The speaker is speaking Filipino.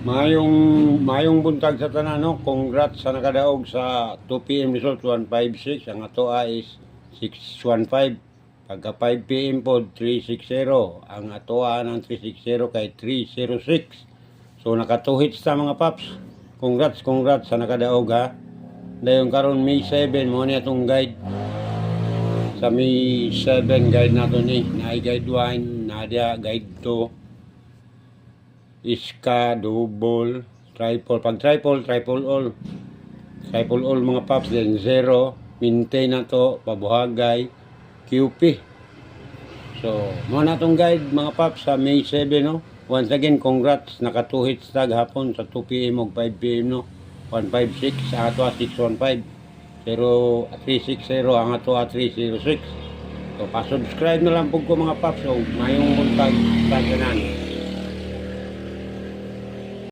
Mayong buntag sa tanan, no? Congrats sa nakadaog sa 2 PM result 156. Ang atoa is 615. Pagka 5 PM po 360. Ang atoa ng 360 kay 306. So naka 2 hits ta mga paps. Congrats sa nakadaog ha. Dayon karon May 7 mo ni atong guide. Sa May 7 guide nato ni. Na guide 1, nadia guide 2. Iska, double, triple. Pag triple all. Triple all mga paps. Then 0. Maintain na to. Pabuhagay. QP. So, mo na itong guide mga paps sa May 7, no? Once again, congrats. Naka 2 hits tag hapon sa 2 PM o 5 PM, no? 156. Ang ato 615. 360. Ang ato 306. So, pa-subscribe na lang po ko mga paps. So, mayong buntag sa kanan.